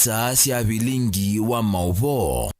saa cia bilingi wa mauvo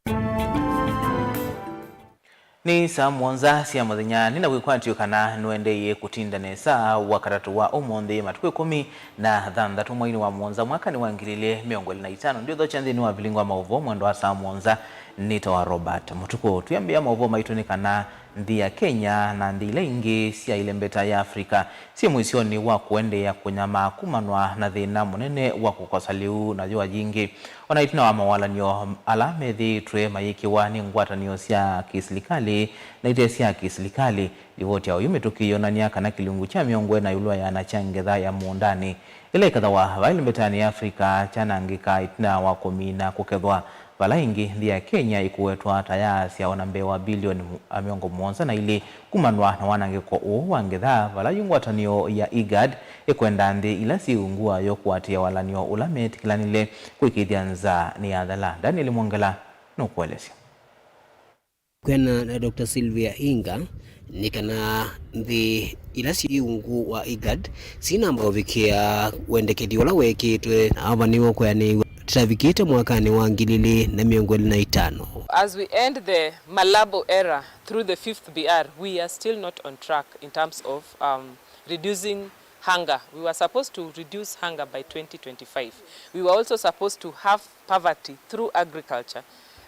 ni saa mwanza cia muthenya nina gwikwatio kana nwendeye kutinda nesa wakatatu wa umonde matukwe 16 mwezi wa mwanza mwaka ni wa 2025 ndio dho chanthini wa bilingi wa mauvo mwendo wa saa mwanza nito wa Robert mutuko tuyambia mauvo maituni kana ndi ya Kenya na ndi ile ingi cia ile mbeta ya Afrika si mwisioni wa kuendea kunyama kumanwa na thina munene wa kukosa liu na jua jingi onaitina wa mawalanio alamethi twe mayikiwa ni ngwatanio cia kisilikali na ite cia kisilikali livoti ya uyumetukio na niaka na kilungu cha miongwe na yulua ya nachangetha ya muundani ile kadhawa wa ile mbeta ya Afrika chanangika itina wa komina kukethwa vala ingi ndi ya Kenya ikuwetwa tayasi ya onambewa bilioni miongo mwanza na ili kumanwa na wanangiko wangetha vala yungwatanio ya IGAD ikwenda ndi ila siungua yokuatia walanio ulameti kilanile kuikithianza ni adhala Daniel Mwangala no kuelesya kwena na Dr. Sylvia Inga nikana ndi ila siungu wa IGAD sina ambao vikia wendekedi wala wekitwe abaniwo kwani travikite mwakani wa 2025. As we end the Malabo era through the 5th BR, we are still not on track in terms of reducing hunger. We were supposed to reduce hunger by 2025. We were also supposed to have poverty through agriculture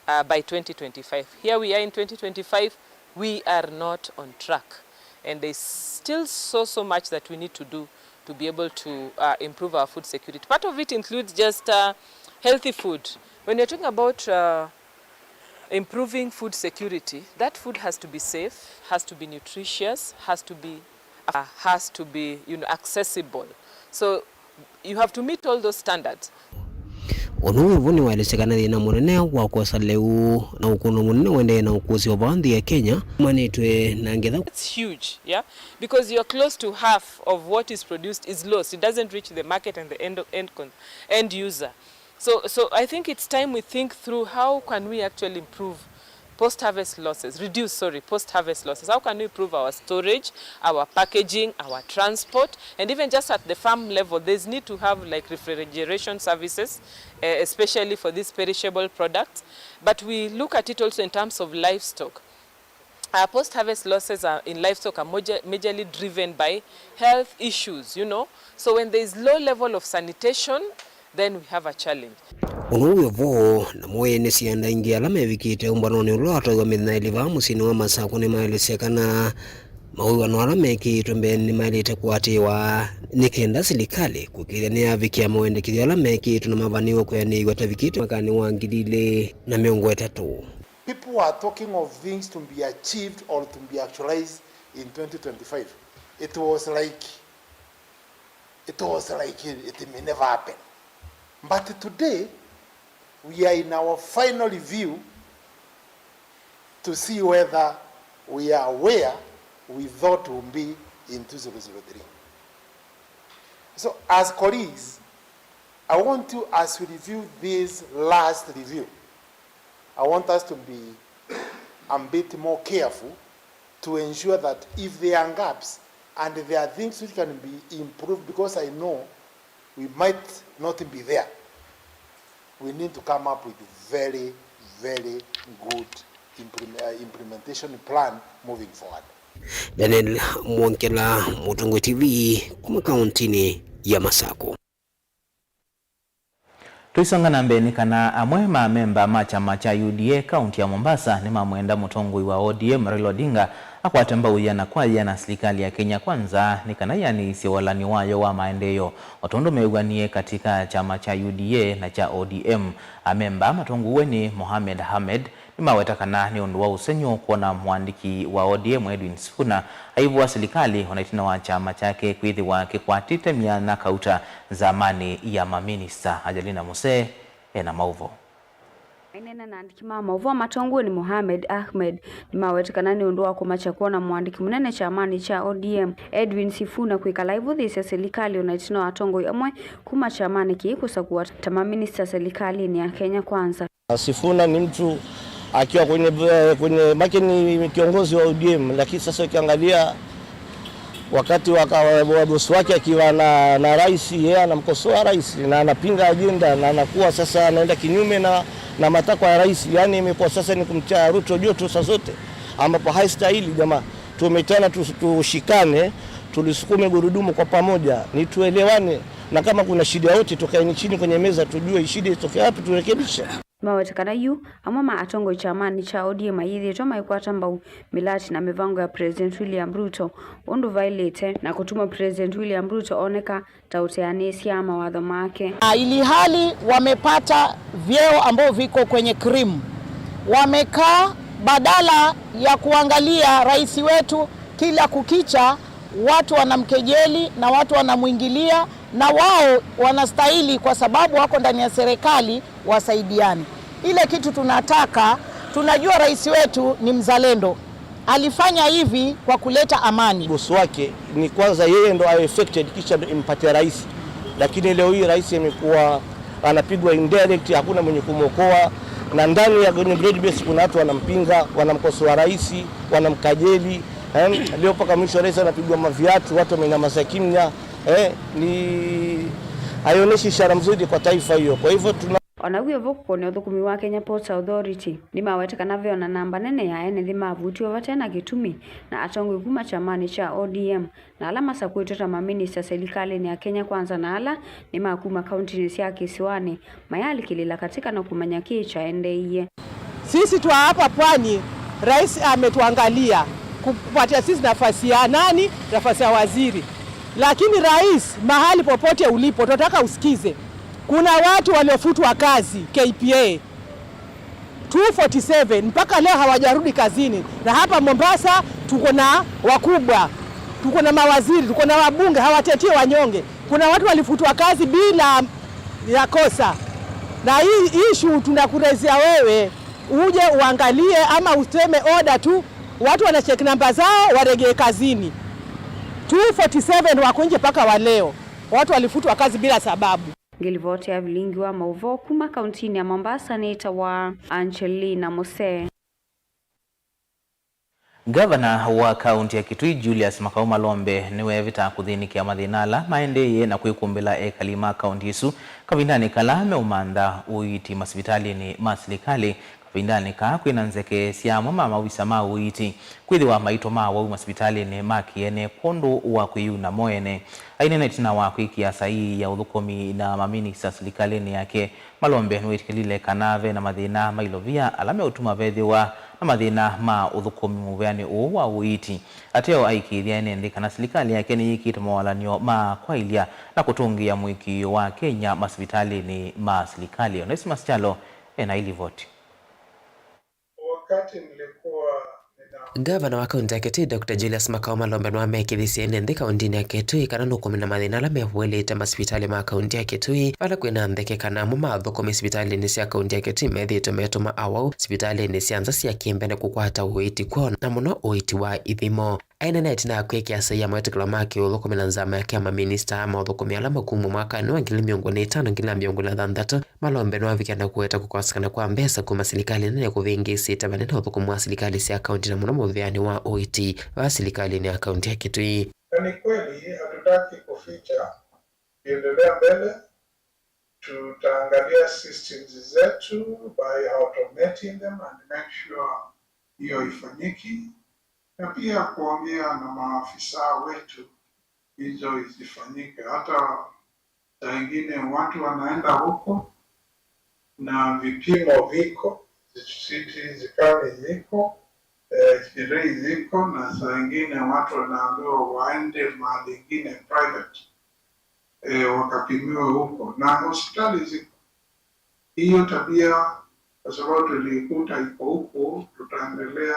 by 2025. Here we are in 2025, we are not on track. And there's still so much that we need to do to be able to improve our food security. Part of it includes just healthy food. When you're talking about improving food security, that food has to be safe, has to be nutritious, has to be accessible. So you have to meet all those standards. Onu vuni walesekana thina munene wa kosa leu na ukuno munene wende na ukusi wa bandi ya Kenya manitwe na ngetha. It's huge, yeah, because you're close to half of what is produced is lost. It doesn't reach the market and the end user. So I think it's time we think through how can we actually improve post-harvest losses, post-harvest losses. How can we improve our storage, our packaging, our transport, and even just at the farm level, there's need to have like refrigeration services, especially for these perishable products. But we look at it also in terms of livestock. Our post-harvest losses in livestock are majorly driven by health issues, you know. So when there is low level of sanitation, then we have a challenge. Unuwe vo na moye nesi anda ingi alame vikite umbanoni uloto wa midna iliva musini wa masako ni maelesekana mauwa no alame kitumbe ni maelite kuatiwa nikenda silikali kukidhania vikia mwende kidhi alame kitu na mavaniwa kwa ni wata vikite makani wangidile na miongo etatu. People are talking of things to be achieved or to be actualized in 2025. It was like it may never happen. But today, we are in our final review to see whether we are where we thought we would be in 2003. So as colleagues, I want to, as we review this last review, I want us to be a bit more careful to ensure that if there are gaps and there are things which can be improved, because I know we might not be there, we need to come up with a very, very good implementation plan moving forward. Daniel Mwangala, Mutungu TV, kuma kauntini ya Masako. Tuisonga na mbeni kana amwe memba machama cha UDA kaunti ya Mombasa ni mamwenda mutongoi wa ODM Raila Odinga akwatamba uyana kwa yana serikali ya Kenya Kwanza ni kana yani siwalani wayo wa maendeleo otondo meuganie katika chama cha UDA na cha ODM amemba matongu weni Mohamed Hamed ni maweta kana ni onduwa usenyo kuona mwandiki wa ODM Edwin Sifuna aibu wa serikali wanaitina wa chama chake kuidhi wa kikwatite miana kauta zamani ya maminista. Ajalina Muse na mauvo Inena na andiki mauvo matongu ni Mohamed Ahmed ni mawetekana ni ondoa kumacha kuona mwandiki munene chamani cha ODM Edwin Sifuna kuika live thisi ya serikali unaitina watongo yamwe kuma chamani kiikusa kuwa tamaminista serikali ni ya Kenya Kwanza. Sifuna ni mtu akiwa kwenye makini kiongozi wa ODM, lakini sasa ukiangalia wakati wa bosi wake akiwa na rais, yeye anamkosoa rais na anapinga ajenda na anakuwa sasa anaenda kinyume na matakwa ya rais. Yani imekuwa sasa ni kumtia Ruto joto saa zote, ambapo haistahili. Jamaa tumetana, tushikane, tulisukume gurudumu kwa pamoja, ni tuelewane, na kama kuna shida yote tukae chini kwenye meza tujue shida itoke wapi, turekebishe. Mawetekana yu amama atongo chamani cha ODM yithi toma ikwata mbau milati na mivango ya President William Ruto undu violate na kutuma President William Ruto oneka tauteanesi ya mawadho make. Ili hali wamepata vyeo ambao viko kwenye krimu, wamekaa badala ya kuangalia rais wetu kila kukicha, watu wanamkejeli na watu wanamuingilia, na wao wanastahili kwa sababu wako ndani ya serikali wasaidiane. Ile kitu tunataka, tunajua rais wetu ni mzalendo, alifanya hivi kwa kuleta amani. Bosi wake ni kwanza yeye ndo affected kisha impatia rais, lakini leo hii rais amekuwa anapigwa indirect, hakuna mwenye kumokoa, na ndani ya broad base kuna watu wanampinga, wanamkosoa rais, wanamkajeli. Leo paka mwisho rais anapigwa maviatu, watu wamenyamaza kimya. Ni haionyeshi ishara mzuri kwa taifa hiyo. Kwa hivyo Onagwe voko ne uthukumi wa Kenya Ports Authority ni mawetekana vyo na namba nene ya ene thima vutio watena gitumi na atongwe kuma chamani cha ODM na alama sa kuitota maminista serikali ni ya Kenya Kwanza na ala ni makuma kaunti ni sia Kisiwani mayali kilila katika na kumanya kicha endeye. Sisi tuwa hapa pwani, rais ametuangalia kupatia sisi nafasi ya nani, nafasi ya waziri. Lakini rais, mahali popote ulipo, tunataka usikize. Kuna watu waliofutwa kazi KPA 247 mpaka leo hawajarudi kazini. Na hapa Mombasa tuko na wakubwa, tuko na mawaziri, tuko na wabunge hawatetii wanyonge. Kuna watu walifutwa kazi bila ya kosa. Na hii issue tunakurezea wewe uje uangalie ama useme order tu, watu wanacheck namba zao waregee kazini. 247 wako nje paka wa leo. Watu walifutwa kazi bila sababu. Ngilivote ya vilingi wa Mauvo kuma kauntini ya Mombasa neta wa Angelina Mose. Gavana wa kaunti ya Kitui Julius Makau Malombe niwe vita kuthinikia mathinala maendeye na kwikumbila ekalima kaunti isu kavindani kala meumanda uiti masibitali ni masilikali kavindani ka kwina nzeke siamo mama wisama uiti kwithiwa maito ma wa masibitali ni makiene pondo wa kuyuna moene aina netina wa kwikia sahi ya uthukumi na mamini sa serikali ni yake Malombe niwetikilile kanave na mathina mailovia alame utuma vethiwa na mathina ma uthukumi muveani wa uiti ateo aikithia ene kana serikali yake ni ikita mawalanio ma kwailia na kutungia mwiki wa Kenya masibitali ni ma serikali. Onesmus Chalo ena ilivoti. Wakati nilikuwa Gavana wa kaunti ya Kitui Dr. Julius Makau Malombe no amekithisia ene kaunti ya Kitui kana nukumi na mathina la mewelete masibitali ma kaunti ya Kitui ala kwina ntheke kana muma thukumi sibitali ni sia kaunti ya Kitui methito metuma awau sibitali ni sia nzasi ya kiembene kukwata uiti kwa na muno uiti wa ithimo. Aina netina ya kwekia sahi ya mwetekula maki uthukumi na nzama ya kiama minista ama uthukumi ala makumu mwaka ni wa 2005-2006 Malombe no avikana kuweta kukosekana kwa mbesa kuma serikali nene kuvingisi tabanena uthukumu wa serikali sia kaunti na muno muveani wa uiti wa serikali ni ya kaunti ya Kitui. Ni kweli hatutaki kuficha, endelea mbele, tutaangalia systems zetu by automating them and make sure hiyo ifanyiki, na pia kuongea na maafisa wetu hizo isifanyike. Hata saa ingine watu wanaenda huko na vipimo viko, siti zikali ziko, X-ray ziko, na saa ingine watu wanaambiwa waende mahali ingine private wakapimiwe huko, na hospitali ziko. Hiyo tabia kwa sababu tulikuta iko huko, tutaendelea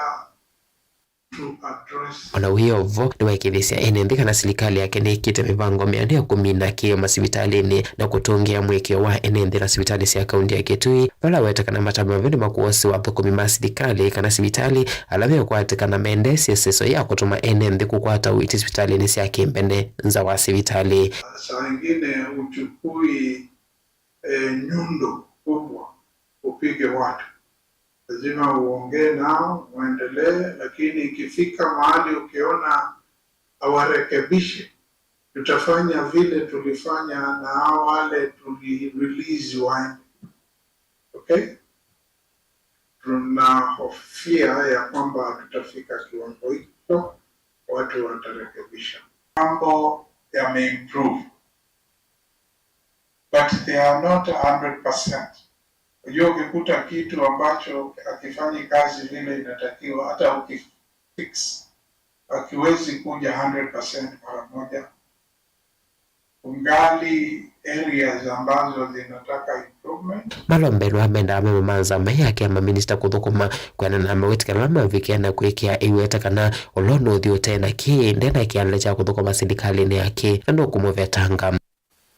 Ona uyovo ni waikithisia ene nthika na serikali yake ni ikite mivango miande ya kumina kio masibitalini na kutungia mwekio wa ene nthi na sibitali sia kaunti ya Kitui vala wetakana matama vende makuosi wa thukumi ma serikali kana sibitali alame kwatikana mende sieseso ya kutuma ene nthi kukwata uiti sibitalini sia kimbene nza wa sibitali. Saa ingine uchukui nyundo kubwa upige watu, lazima uongee nao uendelee, lakini ikifika mahali ukiona awarekebishe. Tutafanya vile tulifanya na wale tuli-release wine. Okay? Tunahofia ya kwamba tutafika kiwango hicho, watu watarekebisha. Mambo yame-improve, but they are not 100%. Unajua ukikuta kitu ambacho hakifanyi kazi vile inatakiwa, hata ukifix hakiwezi kuja 100% mara moja. Ungali areas ambazo zinataka improvement. Malombelo amenda mamanza mayake ama minister kuthukuma kwana na mawetikana mavikena kwikia iweta kana olono thiotena ki ndena kianlecha kuthukuma serikali yake na kumovya tanga.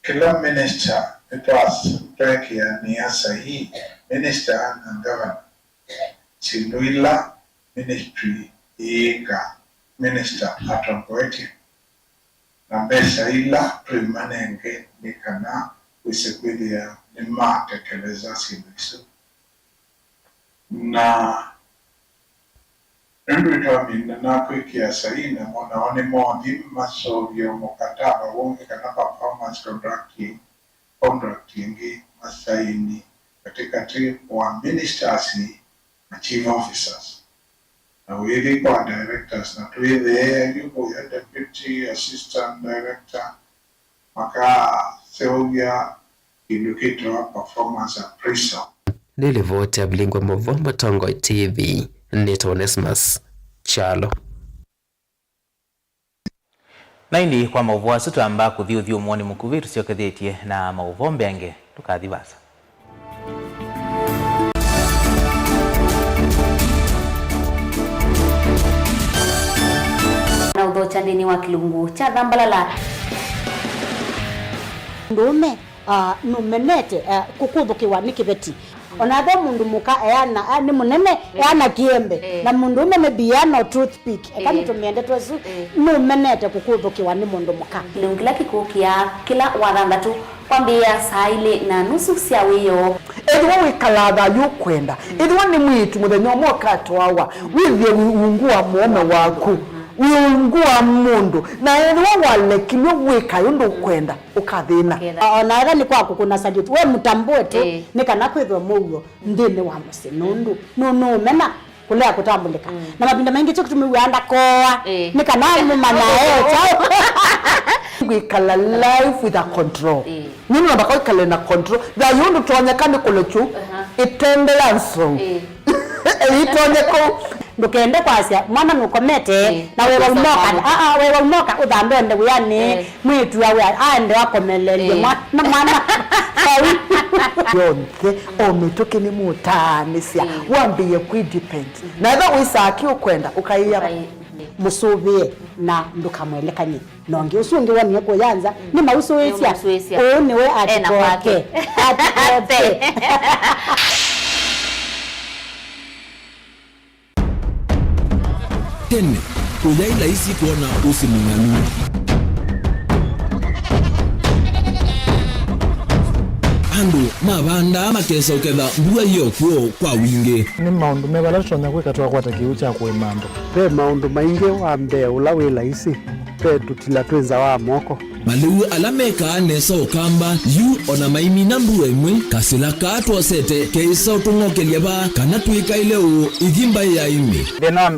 Kila minister ipasa ni sahihi, minister na governor. Sinuila ministry ika minister atongoeti. Na mbesa ila primanenge nikana wisekwidia ni matekeleza sibisu. Na ndu itamina na kwikia sahi na mwana wani mwadi masovyo mkataba wongi kana performance contracting masaini katikati wa ministers na chief officers. Na wili kwa directors na tuwele yuko ya deputy assistant director maka seobia indicate performance appraisal. Nilivote Bilingwa Movombo Tongo TV Nito Onesmus Chalo. Naindi kwa mauvua sutu amba kuthiu mwoni mukuviru sio kadhetie na mauvombe ange tukadhibasa. Na udhocha ndini wa kilungu cha dhambalala. Ndume numenete kukuthukiwa ni kibeti. Onatho mundu muka eana ni munene eana kiembe na mundu ume biano toothpick kani tumiende twesu numenete kukuthukiwa ni mundu muka. Kilungila kikukia kila wathandatu kwambia saa ile na nusu cia wiyo. Edwa wikalatha yukwenda. Edwa ni mwitu muthenya mwoka twawa. Withie ungua muome waku. Wiungua mundu na edwa wale kimwe wika yundu kwenda ukathina. Ona era ni kwa kukuna sajit we mutambue tu nikana kwithwa muyo ndini wa musinundu. No mena kulea kutambulika. Na mabinda mengi cyo kutumiwanda koa nikana mumana chao. Wikala life with a control. Nini nabako wikala na control. Da yundu tuonyekani kulechu itendela nso. Itonyeko ndukende kwasia mwana nukomete na wewe umoka wewe umoka udambende uyani mwitu yawe ande wakomelelie mwana yonke ometoke ni mutanisia wambiye kwidepend na eba wisaki ukwenda ukaiya musubie na ndukamwelekanye nonge usungi wani ko yanza ni mausuwesia one we atikoke atikoke. Tene, uyaila isi kuona usimunganu. Andu, mabanda makesa uketha mbua hiyo kwa wingi. Ni maundu mebala tutonya kwikatwa kwata kiucha kwa imando. Pe maundu maingi wambe ula wila isi. Pe tutila twenza wa moko. Maliu alameka nesa ukamba yu ona maimi na mbua imwe kasila katwa sete keisa utungokelia ba kana tuika ileo igimba ya imi.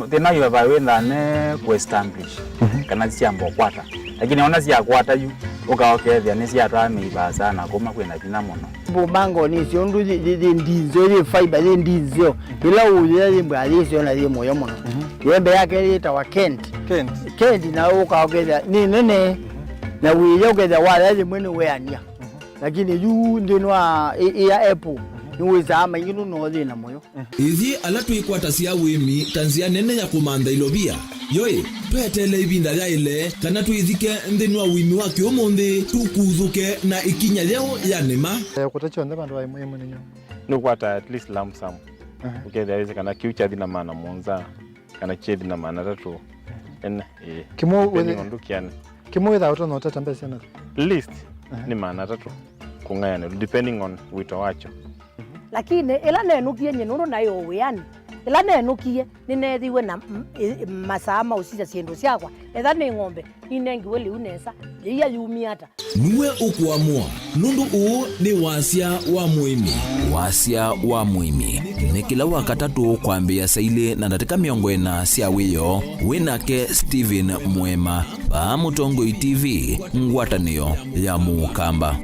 Thina yu wawenda ne kuestablish kana siambo kwata. Lakini ona sia kwata yu ukaokethia ni sia twa miba sana kuma kwena thina muno. Bumango ni siondu ndinzo ni fiber ndinzo ila uya limba alisio na limo yo muno. Yembe yake itawa Kent na ukaokethia ni nene na wile ukethia wala limwe weania. Lakini yu ndinwa ya Apple niweza ama ingino no thina moyo. Ithi ala tuikwata cia wimi tanzia nene ya kumanda ilobia. Yoe, petele ibinda ya ile kana tuithike nthini wa wimi wa kiomonde tukuthuke na ikinya leo ya nema. Kutacho ndeba ndo imwe ninyo. Nukwata at least lump sum. Ukethia weze kana kiucha thina maana monza kana chedi na maana tatu. Kimo wethe kimo wetha utono tata mbese na list ni maana tatu kungayana depending on wito wacho. Lakini ila nenu kienye nuru nayo uyani ila nenukie ninethiwe na masama usija siendo syakwa etha ni ng'ombe inengiwe liu nesa iya yumiata niwe ukuamua nundu uu ni wasia wa muimi. Wasia wa muimi ni kila wakatatu kwambia saili na ndatika miongo ina sia wiyo winake Steven Mwema pa Mutongoi TV ngwatanio ya Mukamba.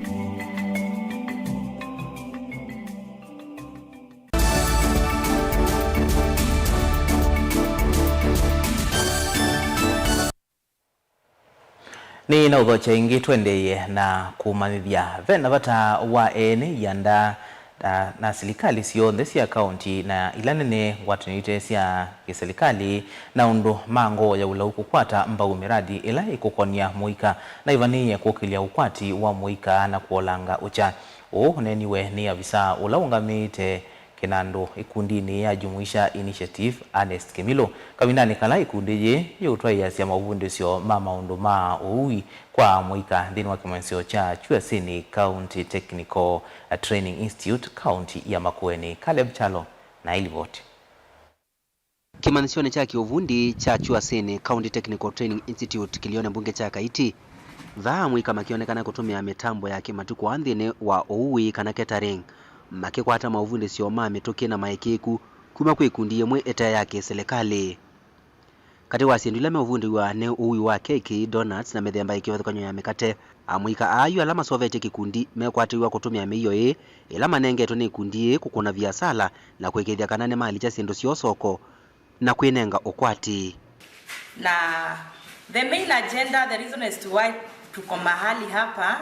Ni na udhocha ingi twendeye na kumanithia vena vata wa ene yanda na serikali sionthe cia kaunti na ilanene ngwatanite cia kiserikali na undu mango ya ula ukukwata mbau miradi ila ikukonia muika na ivaniye kukilia ukwati wa muika na kuolanga ucha neniwe ni avisa ula ungamite kinando ikundini ya Jumuisha Initiative Ernest Kimilo kawindani kala ikundiye yutwaiya cia mauvunde sio mama undu ma uwi kwa muika ndini wa kimwensio cha Chuasini County Technical Training Institute County ya Makueni. Caleb Chalo na ilivoti. Kimanisioni cha kiuvundi cha Chuasini County Technical Training Institute kilione mbunge cha Kaiti vaa muika makionekana kutumia mitambo ya kimatuku andhine wa uwi kana catering makikwata mauvundi sio mame toke na maekeku kuma kwikundi yemwe eta yake serikali kati wasindula mauvundi wa ne uwi wa keki donuts na methemba ikiwathikanyo ya mikate amuika ayu alama sovete kikundi mekwatiwa kutumia miyo ila manengeto ni kundi kukuna biasala na kwekethia kanane mali cha sindu sio soko na kwenenga ukwati na the main agenda, the reason as to why tuko mahali hapa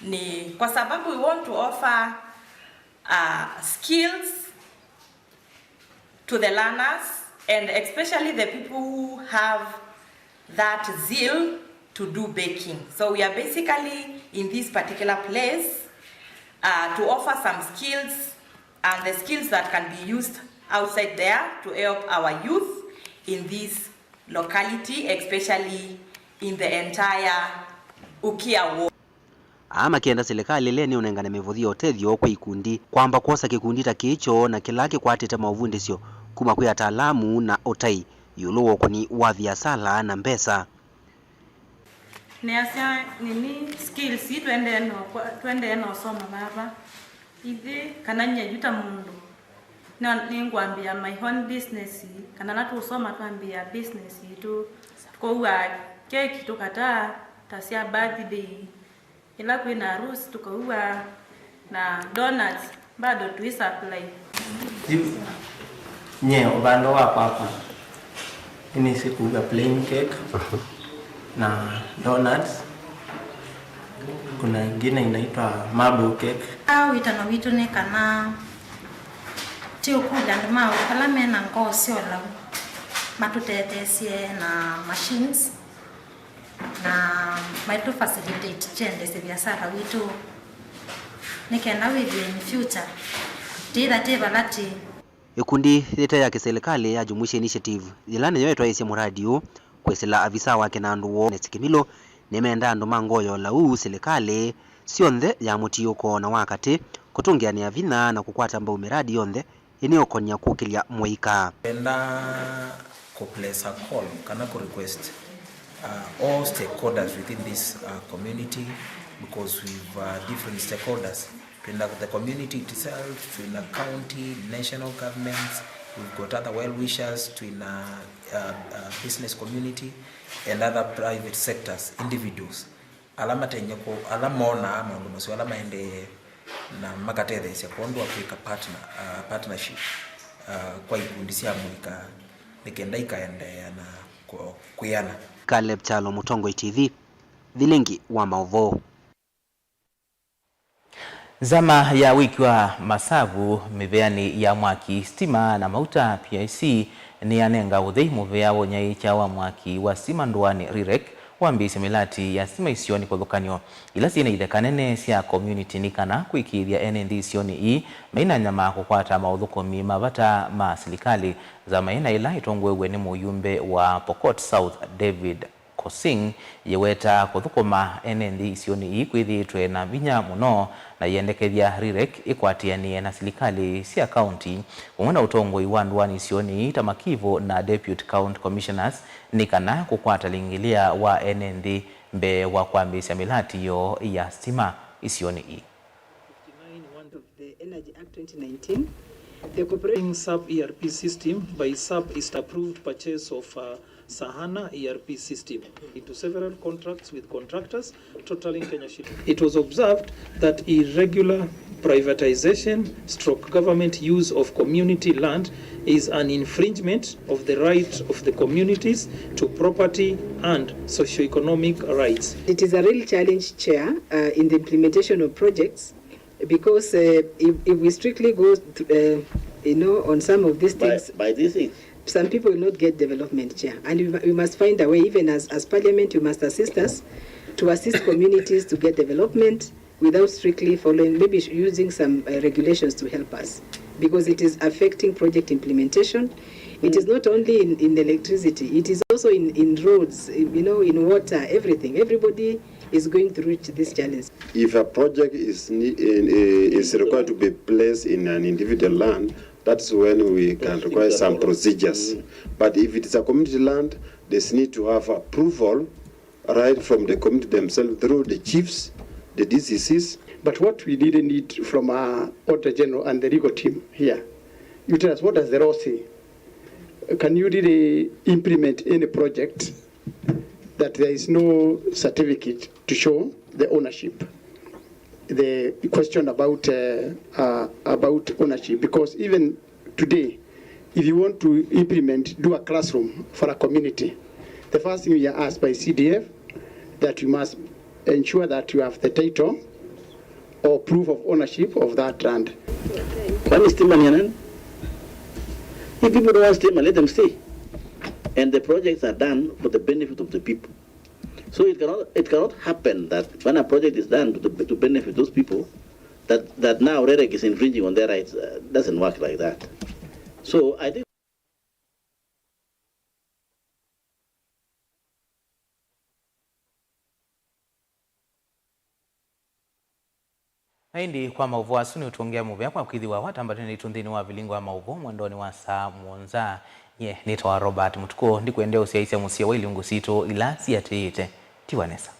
ni kwa sababu we want to offer skills to the learners and especially the people who have that zeal to do baking. So we are basically in this particular place to offer some skills and the skills that can be used outside there to help our youth in this locality, especially in the entire Ukia ward. Ama kienda serikali leni unengana mevudhia otethio kwa ikundi kwamba kosa kikundi ta kicho na kilake kwatete mauvundi sio kuma kwa ataalamu na otai yulo kuni wa biasala na mbesa neasia nini skills twende no soma baba hivi kana nyajuta mundu na ningwambia my own business kana natu soma twambia business tu kwa keki tukata tasia birthday ila kwina harusi tukaua na donuts bado tu supply nye ubando wa papa ini siku ya plain cake na donuts kuna ingine inaitwa marble cake au itano vitu ne kana tio kuda ndima kala mena ngosio la matutetesie na machines na maitu facilitate chende se biashara witu nikenda with in future tira teba lati ikundi leta ya kiserikali ya Jumuisha Initiative ilane yoetwa ise muradio kwesela avisa wake na nduo Ernest Kimilo nemenda andu mangoyo la serikali sionthe ya mutiyuko na wakati kutungiania vina na kukwata mbau miradi yonthe iniokonya kukilia muika enda ko place a call kana ko request all stakeholders within this community because we've different stakeholders in the community itself, in the county, national governments, we've got other well-wishers to in business community and other private sectors, individuals. Alama tenyeko, alama ona ama ngomasi alama ende na makatede sia kondo Africa partnership kwa ikundi ya Amerika nikenda ikaende na kuyana. Caleb Chalo, Mutongoi TV, Vilengi wa Maovo. Zama ya wiki wa masavu miveani ya mwaki stima na mauta PIC ni anenga udhei muvea wonyai cha wa mwaki wa stima nduani rirek wambi similati ya stima isioni kwa dhukanyo ila sina ile kanene siya community nikana kuikiria enendi isioni ii maina nyama kukwata maudhuko mavata ma silikali za maina ila itongwewe ni muyumbe wa Pokot South David Kosing yeweta kuthukuma enendi isioni ikwithitwe na vinya muno na yendekethia RIREC ikwatianie na serikali cia county kumwe na utongoi wa ndwani isioni Tamakivo na Deputy County Commissioners ni kana kukwata lingilia wa enendi mbe wa kwambisya milati yo ya stima isioni i. Energy Act 2019, the cooperating sub-ERP system by SAP is approved purchase of Sahana ERP system into several contracts with contractors totaling Kenya shilling. It was observed that irregular privatization stroke government use of community land is an infringement of the right of the communities to property and socio-economic rights. It is a real challenge, Chair, in the implementation of projects, because if we strictly go to, on some of these things, by this thing, some people will not get development, Chair. And we must find a way, even as Parliament, you must assist us to assist communities to get development without strictly following, maybe using some regulations to help us, because it is affecting project implementation. It is not only in electricity, it is also in roads, in water, everything. Everybody is going through this challenge. if a project is required to be placed in an individual land, that's when we can require some procedures. But if it is a community land, there's need to have approval right from the community themselves through the chiefs, the DCCs. But what we didn't need from our Auditor General and the legal team here, you tell us, what does the law say? Can you really implement any project that there is no certificate to show the ownership? The question about ownership, because even today, if you want to do a classroom for a community, the first thing you are asked by CDF that you must ensure that you have the title or proof of ownership of that land. If people don't want to stay, let them stay. And the projects are done for the benefit of the people. So it cannot happen that when a project is done to benefit those people, that now REREC is infringing on their rights. Doesn't work like that. So I think. Haindi kwa mauvu asuni utuongea muvu ya kwa kuthiwa watambatu ni tundini wa vilingo wa mauvu mwendoni wa saa mwonza nitawa Robert Mutuko ndikuendea usiaisia musia wa ilungu sito ila siyate tiwanesa.